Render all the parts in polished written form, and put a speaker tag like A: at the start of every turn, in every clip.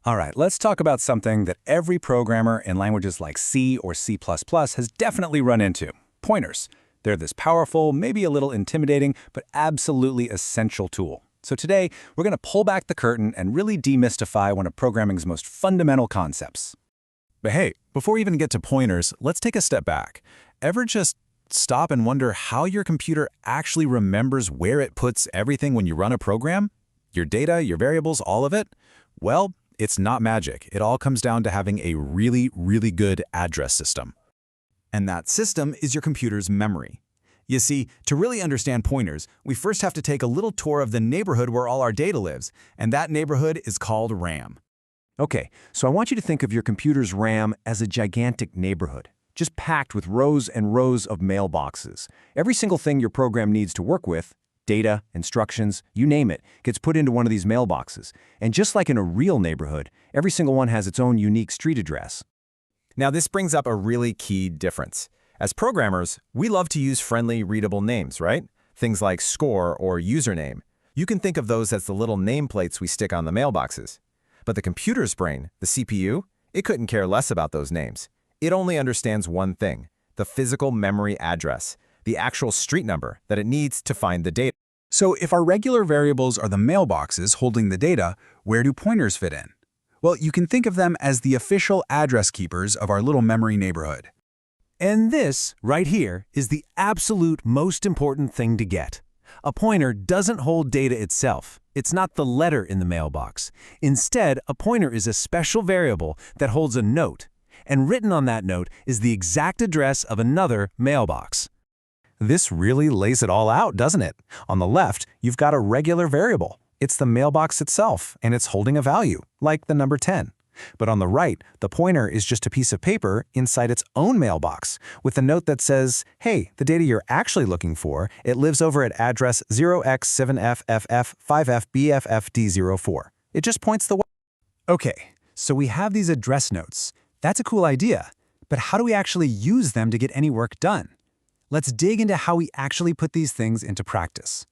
A: All right, let's talk about something that every programmer in languages like C or C++ has definitely run into: pointers. They're this powerful, maybe a little intimidating, but absolutely essential tool. So today, we're going to pull back the curtain and really demystify one of programming's most fundamental concepts.
B: But hey, before we even get to pointers, let's take a step back. Ever just stop and wonder how your computer actually remembers where it puts everything when you run a program? Your data, your variables, all of it? Well, it's not magic. It all comes down to having a really, really good address system. And that system is your computer's memory. You see, to really understand pointers, we first have to take a little tour of the neighborhood where all our data lives, and that neighborhood is called RAM.
A: Okay, so I want you to think of your computer's RAM as a gigantic neighborhood, just packed with rows and rows of mailboxes. Every single thing your program needs to work with, data, instructions, you name it, gets put into one of these mailboxes. And just like in a real neighborhood, every single one has its own unique street address.
B: Now, this brings up a really key difference. As programmers, we love to use friendly, readable names, right? Things like score or username. You can think of those as the little nameplates we stick on the mailboxes. But the computer's brain, the CPU, it couldn't care less about those names. It only understands one thing: the physical memory address, the actual street number that it needs to find the data.
C: So if our regular variables are the mailboxes holding the data, where do pointers fit in? Well, you can think of them as the official address keepers of our little memory neighborhood.
A: And this, right here, is the absolute most important thing to get. A pointer doesn't hold data itself. It's not the letter in the mailbox. Instead, a pointer is a special variable that holds a note. And written on that note is the exact address of another mailbox.
B: This really lays it all out, doesn't it? On the left, you've got a regular variable. It's the mailbox itself, and it's holding a value, like the number 10. But on the right, the pointer is just a piece of paper inside its own mailbox, with a note that says, hey, the data you're actually looking for, it lives over at address 0x7FFF5FBFFD04. It just points the way.
C: Okay, so we have these address notes. That's a cool idea, but how do we actually use them to get any work done? Let's dig into how we actually put these things into practice.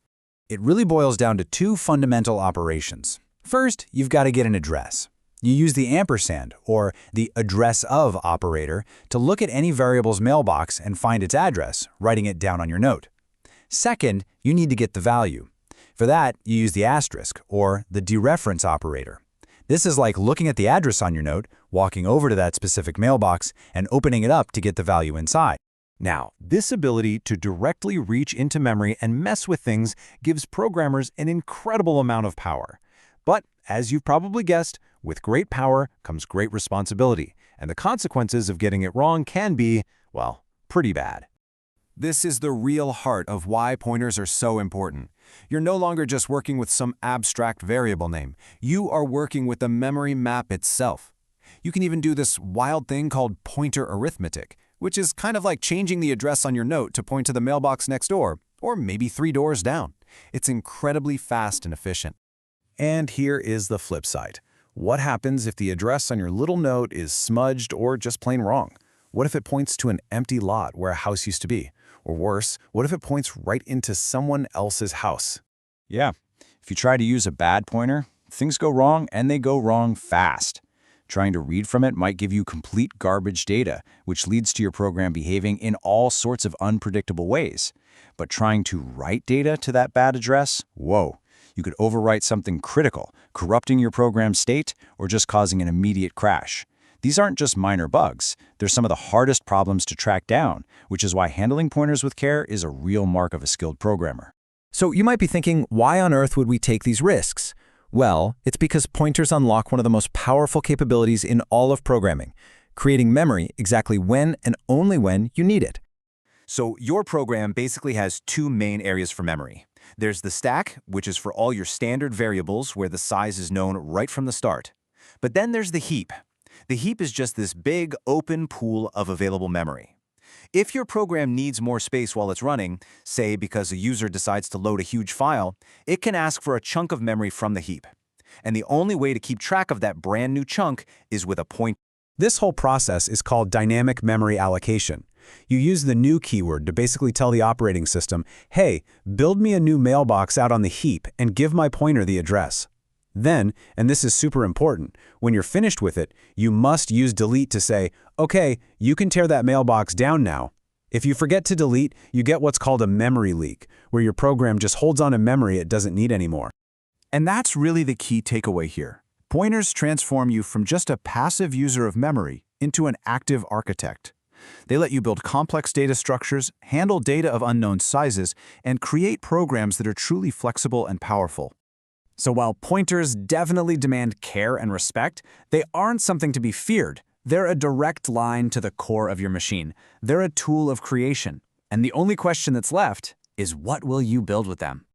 A: It really boils down to two fundamental operations. First, you've got to get an address. You use the ampersand, or the address of operator, to look at any variable's mailbox and find its address, writing it down on your note. Second, you need to get the value. For that, you use the asterisk, or the dereference operator. This is like looking at the address on your note, walking over to that specific mailbox, and opening it up to get the value inside. Now, this ability to directly reach into memory and mess with things gives programmers an incredible amount of power. But, as you've probably guessed, with great power comes great responsibility, and the consequences of getting it wrong can be, well, pretty bad. This is the real heart of why pointers are so important. You're no longer just working with some abstract variable name. You are working with the memory map itself. You can even do this wild thing called pointer arithmetic, which is kind of like changing the address on your note to point to the mailbox next door, or maybe 3 doors down. It's incredibly fast and efficient. And here is the flip side. What happens if the address on your little note is smudged or just plain wrong? What if it points to an empty lot where a house used to be? Or worse, what if it points right into someone else's house? Yeah, if you try to use a bad pointer, things go wrong, and they go wrong fast. Trying to read from it might give you complete garbage data, which leads to your program behaving in all sorts of unpredictable ways. But trying to write data to that bad address? Whoa. You could overwrite something critical, corrupting your program's state, or just causing an immediate crash. These aren't just minor bugs. They're some of the hardest problems to track down, which is why handling pointers with care is a real mark of a skilled programmer. So you might be thinking, why on earth would we take these risks? Well, it's because pointers unlock one of the most powerful capabilities in all of programming, creating memory exactly when and only when you need it. So your program basically has two main areas for memory. There's the stack, which is for all your standard variables where the size is known right from the start. But then there's the heap. The heap is just this big, open pool of available memory. If your program needs more space while it's running, say because a user decides to load a huge file, it can ask for a chunk of memory from the heap. And the only way to keep track of that brand new chunk is with a pointer.
C: This whole process is called dynamic memory allocation. You use the new keyword to basically tell the operating system, hey, build me a new mailbox out on the heap and give my pointer the address.
A: Then, and this is super important, when you're finished with it, you must use delete to say, okay, you can tear that mailbox down now. If you forget to delete, you get what's called a memory leak, where your program just holds on to memory it doesn't need anymore.
B: And that's really the key takeaway here. Pointers transform you from just a passive user of memory into an active architect. They let you build complex data structures, handle data of unknown sizes, and create programs that are truly flexible and powerful.
C: So while pointers definitely demand care and respect, they aren't something to be feared. They're a direct line to the core of your machine. They're a tool of creation. And the only question that's left is, what will you build with them?